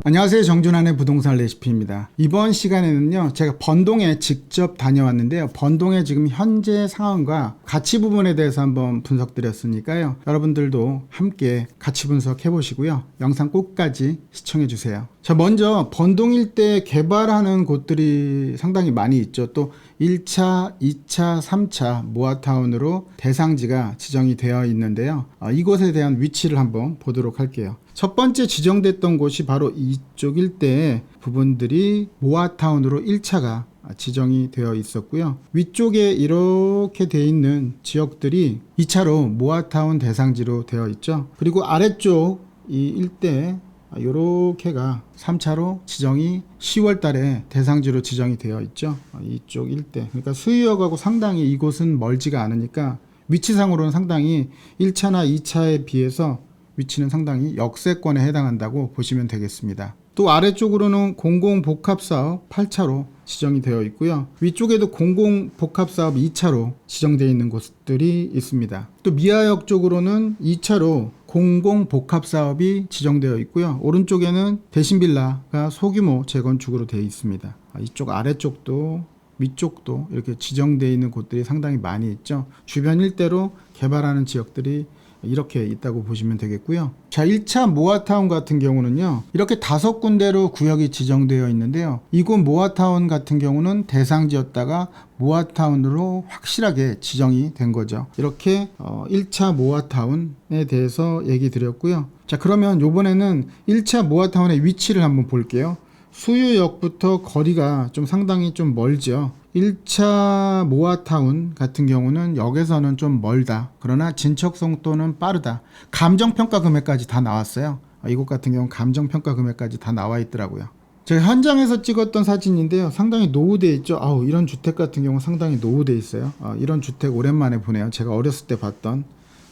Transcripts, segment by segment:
안녕하세요. 정준환의 부동산 레시피입니다. 이번 시간에는요, 제가 번동에 직접 다녀왔는데요. 번동의 지금 현재 상황과 가치 부분에 대해서 한번 분석드렸으니까요. 여러분들도 함께 가치 분석해 보시고요. 영상 끝까지 시청해 주세요. 자, 먼저 번동 일대 개발하는 곳들이 상당히 많이 있죠. 또 1차, 2차, 3차 모아타운으로 대상지가 지정이 되어 있는데요. 이곳에 대한 위치를 한번 보도록 할게요. 첫 번째 지정됐던 곳이 바로 이쪽 일대의 부분들이 모아타운으로 1차가 지정이 되어 있었고요. 위쪽에 이렇게 되어 있는 지역들이 2차로 모아타운 대상지로 되어 있죠. 그리고 아래쪽 이 일대 요렇게가 3차로 지정이 10월 달에 대상지로 지정이 되어 있죠. 이쪽 일대. 그러니까 수유역하고 상당히 이곳은 멀지가 않으니까 위치상으로는 상당히 1차나 2차에 비해서 위치는 상당히 역세권에 해당한다고 보시면 되겠습니다. 또 아래쪽으로는 공공복합사업 8차로 지정이 되어 있고요. 위쪽에도 공공복합사업 2차로 지정되어 있는 곳들이 있습니다. 또 미아역 쪽으로는 2차로 공공복합사업이 지정되어 있고요. 오른쪽에는 대신빌라가 소규모 재건축으로 되어 있습니다. 이쪽 아래쪽도 위쪽도 이렇게 지정되어 있는 곳들이 상당히 많이 있죠. 주변 일대로 개발하는 지역들이 이렇게 있다고 보시면 되겠고요. 자, 1차 모아타운 같은 경우는요, 이렇게 5군데로 구역이 지정되어 있는데요. 이곳 모아타운 같은 경우는 대상지였다가 모아타운으로 확실하게 지정이 된 거죠. 이렇게 1차 모아타운에 대해서 얘기 드렸고요. 자, 그러면 이번에는 1차 모아타운의 위치를 한번 볼게요. 수유역부터 거리가 좀 상당히 좀 멀죠. 1차 모아타운 같은 경우는 역에서는 좀 멀다. 그러나 진척성도는 빠르다. 감정평가 금액까지 다 나왔어요. 이곳 같은 경우는 감정평가 금액까지 다 나와 있더라고요. 제가 현장에서 찍었던 사진인데요. 상당히 노후되어 있죠. 이런 주택 같은 경우 상당히 노후되어 있어요. 이런 주택 오랜만에 보네요. 제가 어렸을 때 봤던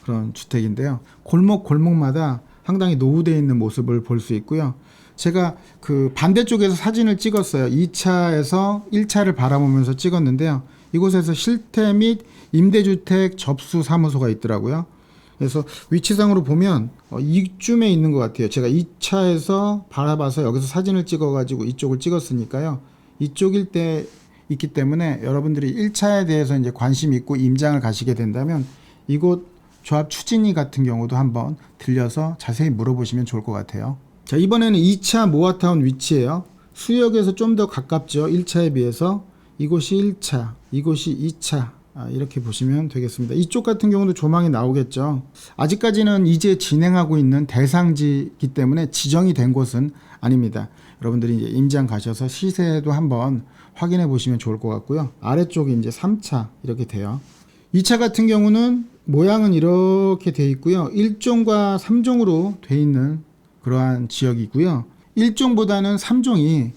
그런 주택인데요. 골목마다 상당히 노후되어 있는 모습을 볼 수 있고요. 제가 그 반대쪽에서 사진을 찍었어요. 2차에서 1차를 바라보면서 찍었는데요. 이곳에서 실태 및 임대주택 접수 사무소가 있더라고요. 그래서 위치상으로 보면 이쯤에 있는 것 같아요. 제가 2차에서 바라봐서 여기서 사진을 찍어가지고 이쪽을 찍었으니까요. 이쪽 일대 있기 때문에 여러분들이 1차에 대해서 이제 관심 있고 임장을 가시게 된다면 이곳 조합 추진위 같은 경우도 한번 들려서 자세히 물어보시면 좋을 것 같아요. 자, 이번에는 2차 모아타운 위치예요. 수역에서 좀 더 가깝죠. 1차에 비해서. 이곳이 1차, 이곳이 2차. 이렇게 보시면 되겠습니다. 이쪽 같은 경우도 조망이 나오겠죠. 아직까지는 이제 진행하고 있는 대상지이기 때문에 지정이 된 곳은 아닙니다. 여러분들이 이제 임장 가셔서 시세도 한번 확인해 보시면 좋을 것 같고요. 아래쪽이 이제 3차 이렇게 돼요. 2차 같은 경우는 모양은 이렇게 돼 있고요. 1종과 3종으로 돼 있는 그러한 지역이고요. 1종보다는 3종이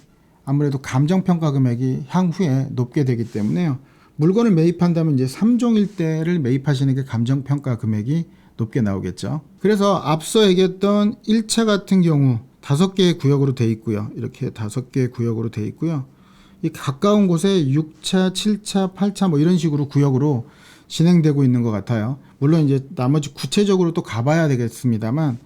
아무래도 감정평가 금액이 향후에 높게 되기 때문에요. 물건을 매입한다면 이제 3종 일대를 매입하시는 게 감정평가 금액이 높게 나오겠죠. 그래서 앞서 얘기했던 1차 같은 경우 5개의 구역으로 돼 있고요. 이렇게 5개의 구역으로 돼 있고요. 이 가까운 곳에 6차, 7차, 8차 뭐 이런 식으로 구역으로 진행되고 있는 것 같아요. 물론 이제 나머지 구체적으로 또 가봐야 되겠습니다만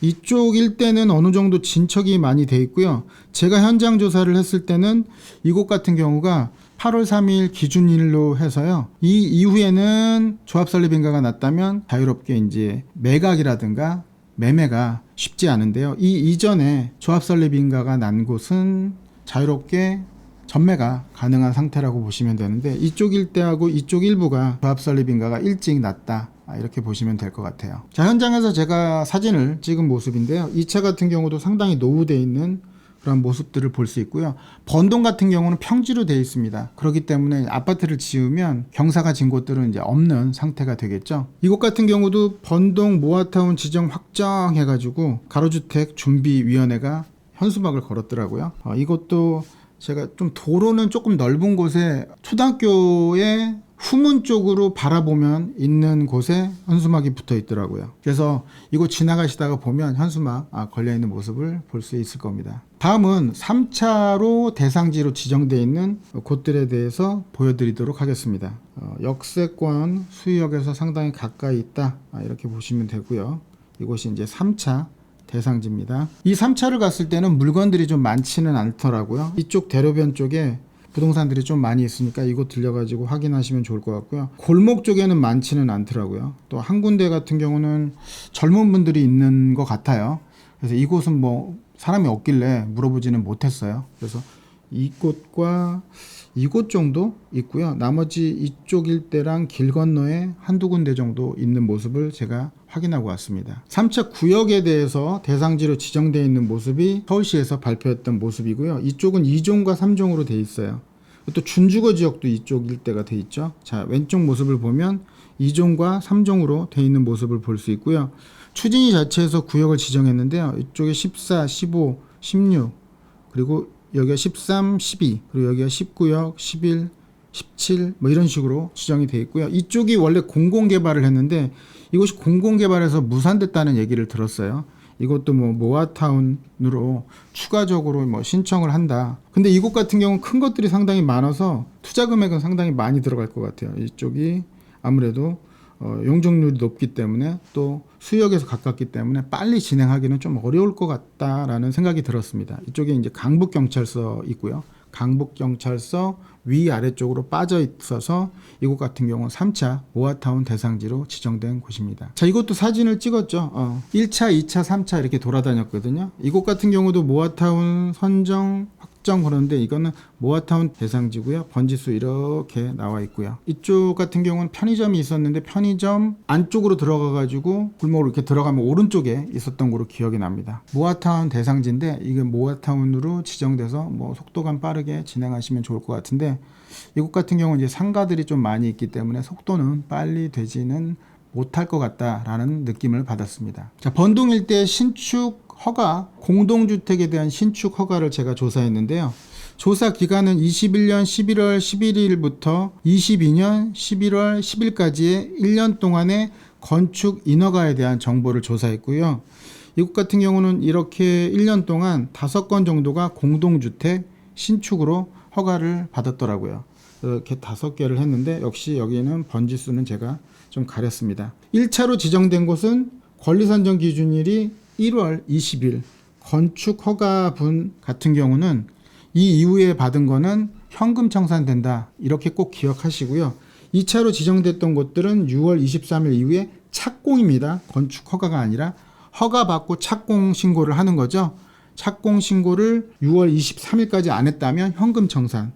이쪽 일대는 어느 정도 진척이 많이 돼 있고요. 제가 현장 조사를 했을 때는 이곳 같은 경우가 8월 3일 기준일로 해서요. 이 이후에는 조합 설립 인가가 났다면 자유롭게 이제 매각이라든가 매매가 쉽지 않은데요. 이 이전에 조합 설립 인가가 난 곳은 자유롭게 전매가 가능한 상태라고 보시면 되는데 이쪽 일대하고 이쪽 일부가 조합 설립 인가가 일찍 났다. 이렇게 보시면 될 것 같아요. 자, 현장에서 제가 사진을 찍은 모습인데요. 2차 같은 경우도 상당히 노후되어 있는 그런 모습들을 볼 수 있고요. 번동 같은 경우는 평지로 되어 있습니다. 그렇기 때문에 아파트를 지으면 경사가 진 곳들은 이제 없는 상태가 되겠죠. 이곳 같은 경우도 번동 모아타운 지정 확정해가지고 가로주택 준비위원회가 현수막을 걸었더라고요. 이것도 제가 좀 도로는 조금 넓은 곳에 초등학교에 후문 쪽으로 바라보면 있는 곳에 현수막이 붙어 있더라고요. 그래서 이곳 지나가시다가 보면 현수막 걸려 있는 모습을 볼 수 있을 겁니다. 다음은 3차로 대상지로 지정되어 있는 곳들에 대해서 보여드리도록 하겠습니다. 역세권 수유역에서 상당히 가까이 있다. 이렇게 보시면 되고요. 이곳이 이제 3차 대상지입니다. 이 3차를 갔을 때는 물건들이 좀 많지는 않더라고요. 이쪽 대로변 쪽에 부동산들이 좀 많이 있으니까 이곳 들려가지고 확인하시면 좋을 것 같고요. 골목 쪽에는 많지는 않더라고요. 또 한 군데 같은 경우는 젊은 분들이 있는 것 같아요. 그래서 이곳은 뭐 사람이 없길래 물어보지는 못했어요. 그래서 이곳과 이곳 정도 있고요. 나머지 이쪽 일대랑 길 건너에 한두 군데 정도 있는 모습을 제가 확인하고 왔습니다. 3차 구역에 대해서 대상지로 지정되어 있는 모습이 서울시에서 발표했던 모습이고요. 이쪽은 2종과 3종으로 되어 있어요. 또 준주거 지역도 이쪽 일대가 되어 있죠. 자, 왼쪽 모습을 보면 2종과 3종으로 되어 있는 모습을 볼 수 있고요. 추진위 자체에서 구역을 지정했는데요. 이쪽에 14, 15, 16 그리고 여기가 13, 12 그리고 여기가 19역, 11, 17 뭐 이런 식으로 지정이 되어 있고요. 이쪽이 원래 공공개발을 했는데 이곳이 공공개발에서 무산됐다는 얘기를 들었어요. 이것도 뭐 모아타운으로 추가적으로 뭐 신청을 한다. 근데 이곳 같은 경우는 큰 것들이 상당히 많아서 투자 금액은 상당히 많이 들어갈 것 같아요. 이쪽이 아무래도 용적률이 높기 때문에 또 수역에서 가깝기 때문에 빨리 진행하기는 좀 어려울 것 같다라는 생각이 들었습니다. 이쪽에 이제 강북경찰서 있고요. 강북경찰서 위아래쪽으로 빠져 있어서 이곳 같은 경우는 3차 모아타운 대상지로 지정된 곳입니다. 자, 이것도 사진을 찍었죠. 1차, 2차, 3차 이렇게 돌아다녔거든요. 이곳 같은 경우도 모아타운 선정 확정 그런데 이거는 모아타운 대상지고요. 번지수 이렇게 나와 있고요. 이쪽 같은 경우는 편의점이 있었는데 편의점 안쪽으로 들어가 가지고 골목으로 이렇게 들어가면 오른쪽에 있었던 거로 기억이 납니다. 모아타운 대상지인데 이게 모아타운으로 지정돼서 뭐 속도감 빠르게 진행하시면 좋을 것 같은데 이곳 같은 경우는 이제 상가들이 좀 많이 있기 때문에 속도는 빨리 되지는 못할 것 같다라는 느낌을 받았습니다. 자, 번동 일대 신축 허가, 공동주택에 대한 신축 허가를 제가 조사했는데요. 조사 기간은 21년 11월 11일부터 22년 11월 10일까지의 1년 동안의 건축 인허가에 대한 정보를 조사했고요. 이곳 같은 경우는 이렇게 1년 동안 5건 정도가 공동주택 신축으로 허가를 받았더라고요. 이렇게 5개를 했는데 역시 여기는 번지수는 제가 좀 가렸습니다. 1차로 지정된 곳은 권리선정 기준일이 1월 20일 건축 허가분 같은 경우는 이 이후에 받은 거는 현금 청산된다. 이렇게 꼭 기억하시고요. 2차로 지정됐던 곳들은 6월 23일 이후에 착공입니다. 건축 허가가 아니라 허가 받고 착공 신고를 하는 거죠. 착공 신고를 6월 23일까지 안 했다면 현금 청산.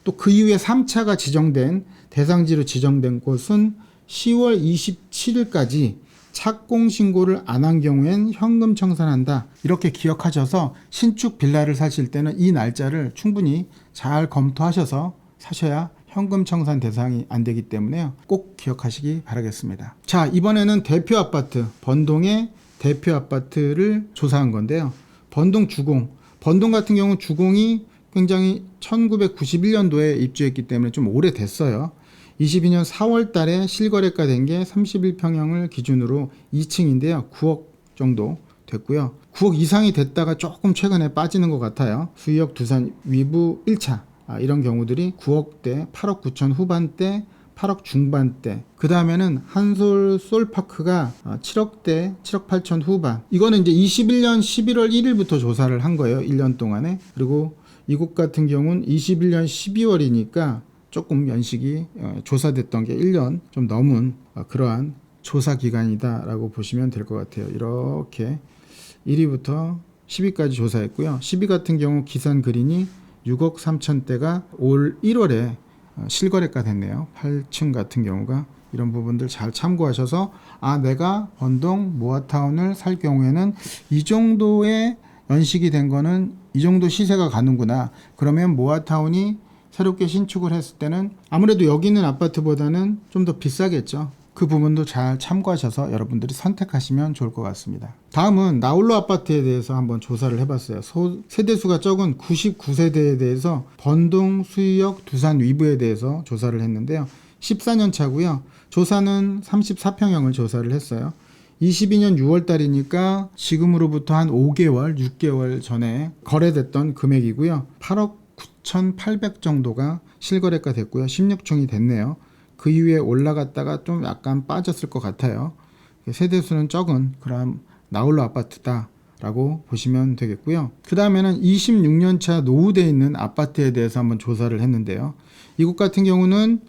또 그 이후에 3차가 지정된 대상지로 지정된 곳은 10월 27일까지 착공 신고를 안 한 경우엔 현금 청산한다. 이렇게 기억하셔서 신축 빌라를 사실 때는 이 날짜를 충분히 잘 검토하셔서 사셔야 현금 청산 대상이 안 되기 때문에요. 꼭 기억하시기 바라겠습니다. 자, 이번에는 대표 아파트, 번동의 대표 아파트를 조사한 건데요. 번동 주공. 번동 같은 경우는 주공이 굉장히 1991년도에 입주했기 때문에 좀 오래됐어요. 22년 4월 달에 실거래가 된 게 31평형을 기준으로 2층인데요. 9억 정도 됐고요. 9억 이상이 됐다가 조금 최근에 빠지는 것 같아요. 수의역 두산 위브 1차 이런 경우들이 9억대, 8억 9천 후반대, 8억 중반대. 그 다음에는 한솔 솔파크가 7억대, 7억 8천 후반. 이거는 이제 21년 11월 1일부터 조사를 한 거예요. 1년 동안에. 그리고 이곳 같은 경우는 21년 12월이니까 조금 연식이 조사됐던 게 1년 좀 넘은 그러한 조사 기간이다라고 보시면 될 것 같아요. 이렇게 1위부터 10위까지 조사했고요. 10위 같은 경우 기산 그린이 6억 3천대가 올 1월에 실거래가 됐네요. 8층 같은 경우가 이런 부분들 잘 참고하셔서 내가 번동 모아타운을 살 경우에는 이 정도의 연식이 된 거는 이 정도 시세가 가는구나. 그러면 모아타운이 새롭게 신축을 했을 때는 아무래도 여기 있는 아파트보다는 좀 더 비싸겠죠. 그 부분도 잘 참고하셔서 여러분들이 선택하시면 좋을 것 같습니다. 다음은 나홀로 아파트에 대해서 한번 조사를 해봤어요. 세대수가 적은 99세대에 대해서 번동, 수의역, 두산 위브에 대해서 조사를 했는데요. 14년 차고요. 조사는 34평형을 조사를 했어요. 22년 6월 달이니까 지금으로부터 한 5개월, 6개월 전에 거래됐던 금액이고요. 8억 9,800 정도가 실거래가 됐고요. 16층이 됐네요. 그 이후에 올라갔다가 좀 약간 빠졌을 것 같아요. 세대수는 적은 그런 나홀로 아파트다 라고 보시면 되겠고요. 그 다음에는 26년차 노후되어 있는 아파트에 대해서 한번 조사를 했는데요. 이곳 같은 경우는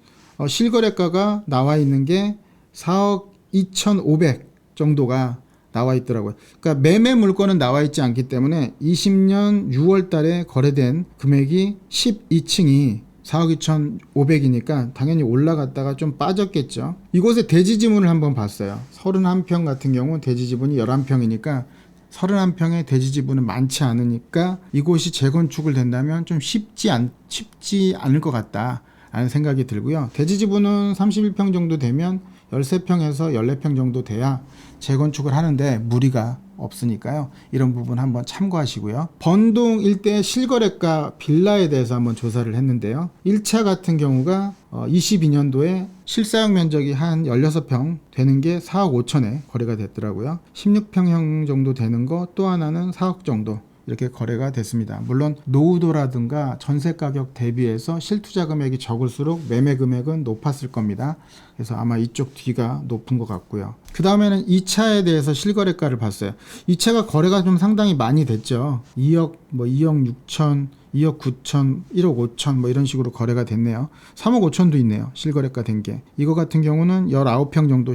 실거래가가 나와 있는 게 4억 2,500 정도가 나와 있더라고요. 그러니까 매매 물건은 나와 있지 않기 때문에 20년 6월 달에 거래된 금액이 12층이 4억 2,500이니까 당연히 올라갔다가 좀 빠졌겠죠. 이곳에 대지 지분을 한번 봤어요. 31평 같은 경우 대지 지분이 11평이니까 31평의 대지 지분은 많지 않으니까 이곳이 재건축을 된다면 좀 쉽지 않을 것 같다 라는 생각이 들고요. 대지 지분은 31평 정도 되면 13평에서 14평 정도 돼야 재건축을 하는데 무리가 없으니까요. 이런 부분 한번 참고하시고요. 번동 일대 실거래가 빌라에 대해서 한번 조사를 했는데요. 1차 같은 경우가 22년도에 실사용 면적이 한 16평 되는 게 4억 5천에 거래가 됐더라고요. 16평형 정도 되는 거 또 하나는 4억 정도 이렇게 거래가 됐습니다. 물론 노후도라든가 전세 가격 대비해서 실투자 금액이 적을수록 매매 금액은 높았을 겁니다. 그래서 아마 이쪽 뒤가 높은 것 같고요. 그 다음에는 2차에 대해서 실거래가를 봤어요. 2차가 거래가 좀 상당히 많이 됐죠. 2억 6천, 2억 9천, 1억 5천 이런 식으로 거래가 됐네요. 3억 5천도 있네요. 실거래가 된 게. 이거 같은 경우는 19평 정도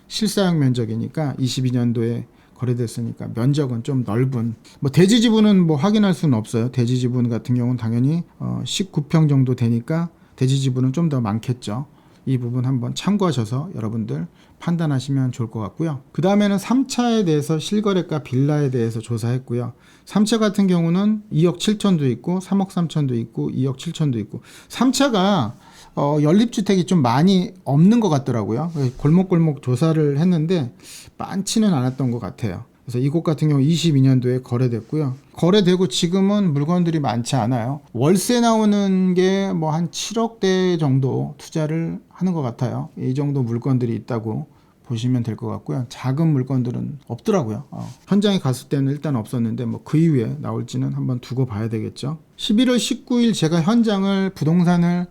실사용 면적이니까 22년도에 거래됐으니까 면적은 좀 넓은 대지 지분은 확인할 수는 없어요. 대지 지분 같은 경우는 당연히 19평 정도 되니까 대지 지분은 좀 더 많겠죠. 이 부분 한번 참고하셔서 여러분들 판단하시면 좋을 것 같고요. 그 다음에는 3차에 대해서 실거래가 빌라에 대해서 조사했고요. 3차 같은 경우는 2억 7천도 있고 3억 3천도 있고 2억 7천도 있고 3차가 연립주택이 좀 많이 없는 것 같더라고요. 골목골목 조사를 했는데 많지는 않았던 것 같아요. 그래서 이곳 같은 경우 22년도에 거래됐고요. 거래되고 지금은 물건들이 많지 않아요. 월세 나오는 게 한 7억대 정도 투자를 하는 것 같아요. 이 정도 물건들이 있다고 보시면 될 것 같고요. 작은 물건들은 없더라고요. 현장에 갔을 때는 일단 없었는데 그 이후에 나올지는 한번 두고 봐야 되겠죠. 11월 19일 제가 현장을 부동산을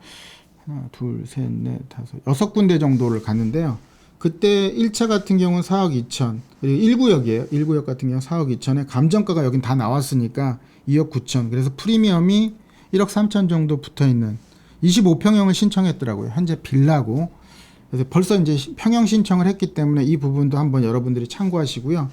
하나, 둘, 셋, 넷, 다섯, 6군데 정도를 갔는데요. 그때 1차 같은 경우는 4억 2천, 그리고 1구역이에요. 1구역 같은 경우는 4억 2천에 감정가가 여긴 다 나왔으니까 2억 9천. 그래서 프리미엄이 1억 3천 정도 붙어 있는 25평형을 신청했더라고요. 현재 빌라고. 그래서 벌써 이제 평형 신청을 했기 때문에 이 부분도 한번 여러분들이 참고하시고요.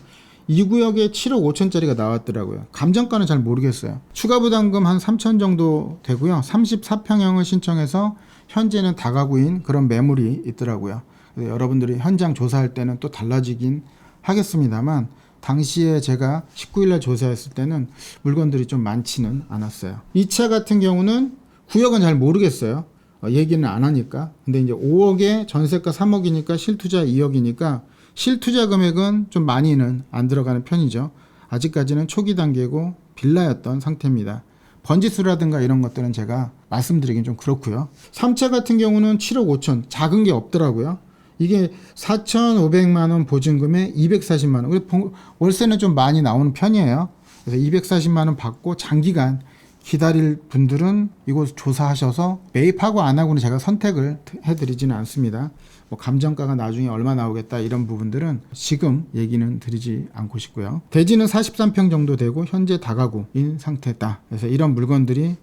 2구역에 7억 5천짜리가 나왔더라고요. 감정가는 잘 모르겠어요. 추가 부담금 한 3천 정도 되고요. 34평형을 신청해서 현재는 다가구인 그런 매물이 있더라고요. 여러분들이 현장 조사할 때는 또 달라지긴 하겠습니다만 당시에 제가 19일날 조사했을 때는 물건들이 좀 많지는 않았어요. 2차 같은 경우는 구역은 잘 모르겠어요. 얘기는 안 하니까. 근데 이제 5억에 전세가 3억이니까 실투자 2억이니까 실투자 금액은 좀 많이는 안 들어가는 편이죠. 아직까지는 초기 단계고 빌라였던 상태입니다. 번지수라든가 이런 것들은 제가 말씀드리긴 좀 그렇고요. 3차 같은 경우는 7억 5천, 작은 게 없더라고요. 이게 4,500만 원 보증금에 240만 원. 월세는 좀 많이 나오는 편이에요. 그래서 240만 원 받고 장기간 기다릴 분들은 이곳 조사하셔서 매입하고 안 하고는 제가 선택을 해드리지는 않습니다. 감정가가 나중에 얼마 나오겠다 이런 부분들은 지금 얘기는 드리지 않고 싶고요. 대지는 43평 정도 되고 현재 다가구인 상태다. 그래서 이런 물건들이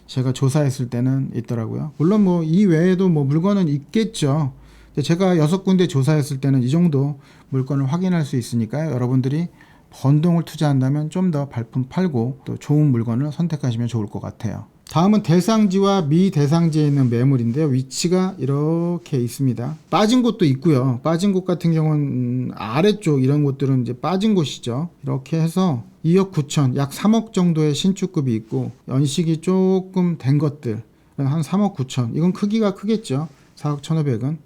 제가 조사했을 때는 있더라고요. 물론 이 외에도 물건은 있겠죠. 제가 6군데 조사했을 때는 이 정도 물건을 확인할 수 있으니까요. 여러분들이 번동을 투자한다면 좀 더 발품 팔고 또 좋은 물건을 선택하시면 좋을 것 같아요. 다음은 대상지와 미대상지에 있는 매물인데요. 위치가 이렇게 있습니다. 빠진 곳도 있고요. 빠진 곳 같은 경우는 아래쪽 이런 곳들은 이제 빠진 곳이죠. 이렇게 해서 2억 9천, 약 3억 정도의 신축급이 있고 연식이 조금 된 것들 한 3억 9천. 이건 크기가 크겠죠. 4억 1,500은.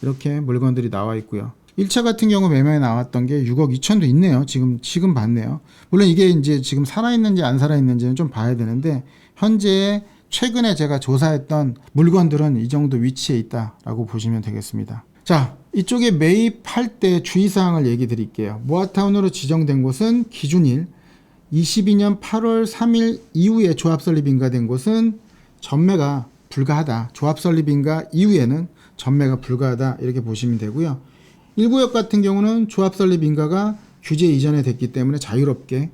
이렇게 물건들이 나와 있고요. 1차 같은 경우 매매에 나왔던 게 6억 2천도 있네요. 지금 봤네요. 물론 이게 이제 지금 살아있는지 안 살아있는지는 좀 봐야 되는데 현재 최근에 제가 조사했던 물건들은 이 정도 위치에 있다라고 보시면 되겠습니다. 자, 이쪽에 매입할 때 주의사항을 얘기 드릴게요. 모아타운으로 지정된 곳은 기준일 22년 8월 3일 이후에 조합 설립 인가된 곳은 전매가 불가하다. 조합 설립 인가 이후에는 전매가 불가하다 이렇게 보시면 되고요. 1구역 같은 경우는 조합 설립 인가가 규제 이전에 됐기 때문에 자유롭게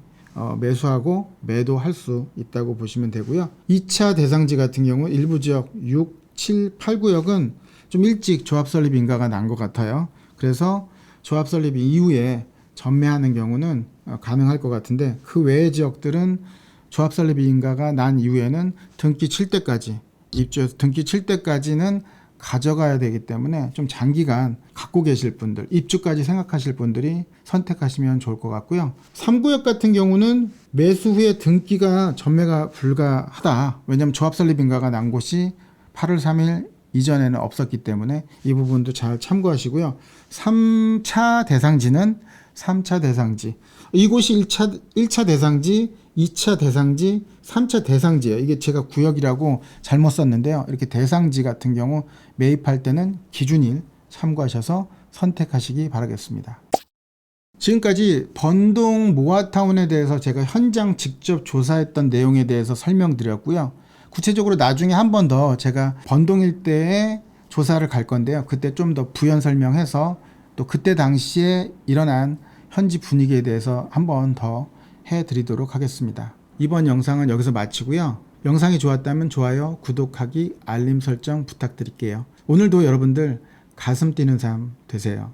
매수하고 매도할 수 있다고 보시면 되고요. 2차 대상지 같은 경우 일부 지역 6, 7, 8 구역은 좀 일찍 조합 설립 인가가 난 것 같아요. 그래서 조합 설립 이후에 전매하는 경우는 가능할 것 같은데, 그 외의 지역들은 조합 설립 인가가 난 이후에는 등기 칠 때까지, 입주해서 등기 칠 때까지는 가져가야 되기 때문에 좀 장기간 갖고 계실 분들, 입주까지 생각하실 분들이 선택하시면 좋을 것 같고요. 3구역 같은 경우는 매수 후에 등기가 전매가 불가하다. 왜냐하면 조합 설립 인가가 난 곳이 8월 3일 이전에는 없었기 때문에 이 부분도 잘 참고하시고요. 3차 대상지는 3차 대상지. 이곳이 1차 대상지, 2차 대상지, 3차 대상지예요. 이게 제가 구역이라고 잘못 썼는데요. 이렇게 대상지 같은 경우 매입할 때는 기준일 참고하셔서 선택하시기 바라겠습니다. 지금까지 번동 모아타운에 대해서 제가 현장 직접 조사했던 내용에 대해서 설명드렸고요. 구체적으로 나중에 한 번 더 제가 번동 일대에 조사를 갈 건데요. 그때 좀 더 부연 설명해서 또 그때 당시에 일어난 현지 분위기에 대해서 한 번 더 해드리도록 하겠습니다. 이번 영상은 여기서 마치고요. 영상이 좋았다면 좋아요, 구독하기, 알림 설정 부탁드릴게요. 오늘도 여러분들 가슴 뛰는 삶 되세요.